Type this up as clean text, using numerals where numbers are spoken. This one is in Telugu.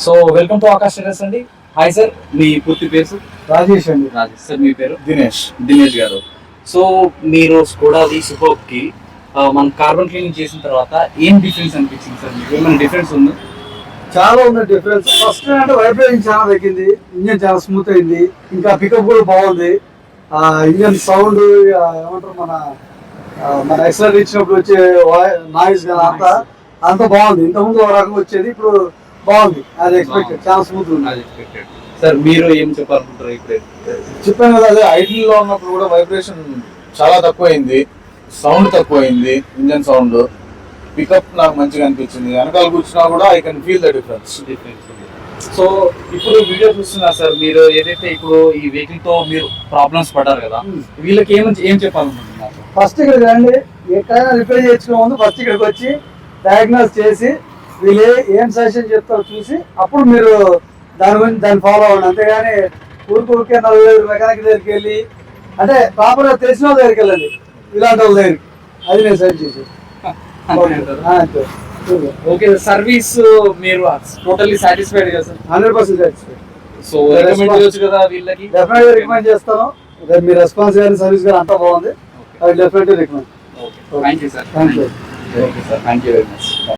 So welcome to Akash terrace అండి. హాయ్ సార్, మీ పూర్తి పేరు సార్? రాజేష్ అండి. రాజేష్ సార్, మీ పేరు? దినేష్. దినేష్ గారు. సో మీరు స్కోడాది సూపర్బ్ కి మనం కార్బన్ క్లీనింగ్ చేసిన తర్వాత ఏం డిఫరెన్స్ అనిపించింది సార్? మీకు ఏమైనా డిఫరెన్స్ ఉందా? చాలా ఉంది డిఫరెన్స్. ఫస్ట్ అంటే వైబ్రేషన్ చాలా తగ్గింది, ఇంజన్ చాలా స్మూత్ అయింది, ఇంకా పికప్ కూడా బాగుంది. ఇంజన్ సౌండ్ ఏమంటారు మన ఎక్సలర్ ఇచ్చినప్పుడు వచ్చే నాయిస్ అంతా బాగుంది. ఇంతకుముందు ఒక రకంగా వచ్చేది, ఇప్పుడు బాగుంది. అది ఎక్స్పెక్టెడ్, చాలా స్మూత్ ఉంది. సార్ మీరు ఏం చెప్పాలనుకుంటారు? ఇప్పుడు చెప్పాను కదా, అదే ఐడిల్ లో ఉన్నప్పుడు కూడా వైబ్రేషన్ చాలా తక్కువైంది, సౌండ్ తక్కువైంది, ఇంజన్ సౌండ్. పికప్ నాకు మంచిగా అనిపించింది. వెనకాల కూర్చున్నా కూడా I can feel the difference. So ఇప్పుడు వీడియో చూస్తున్నారు సార్, మీరు ఏదైతే ఇప్పుడు ఈ వెహికల్ తో మీరు ప్రాబ్లమ్స్ పడ్డారు కదా, వీళ్ళకి ఏం చెప్పాలనుకుంటున్నారు? ఫస్ట్ ఇక్కడికి రండి, ఎక్కడైనా రిపేర్ చేసుకునే ముందు ఫస్ట్ ఇక్కడికి వచ్చి డయాగ్నోస్ చేసి వీళ్ళు ఏం సజెషన్ చెప్తారో చూసి అప్పుడు మీరు దాన్ని ఫాలో అవ్వండి. అంతేగాని ఊరికే 40,000 మెకానిక్ దగ్గరికి వెళ్ళి, అంటే ప్రాపర్గా తెలిసిన వాళ్ళ దగ్గరికి వెళ్ళండి, ఇలాంటి వాళ్ళ దగ్గరికి. అది నేను సజెస్ట్ చేసేది. ఓకే, సర్వీస్ మీరు టోటల్లీ సాటిస్ఫైడ్ కదా సార్? 100% సాటిస్ఫైడ్. సో రికమెండ్ చేయొచ్చు కదా వీళ్ళకి? డెఫినెట్గా రికమెండ్ చేస్తాను. మీ రెస్పాన్స్ కానీ సర్వీస్ కానీ అంతా బాగుంది. అది డెఫినెట్గా recommend. Thank you sir. Thank you. Okay sir, thank you very much.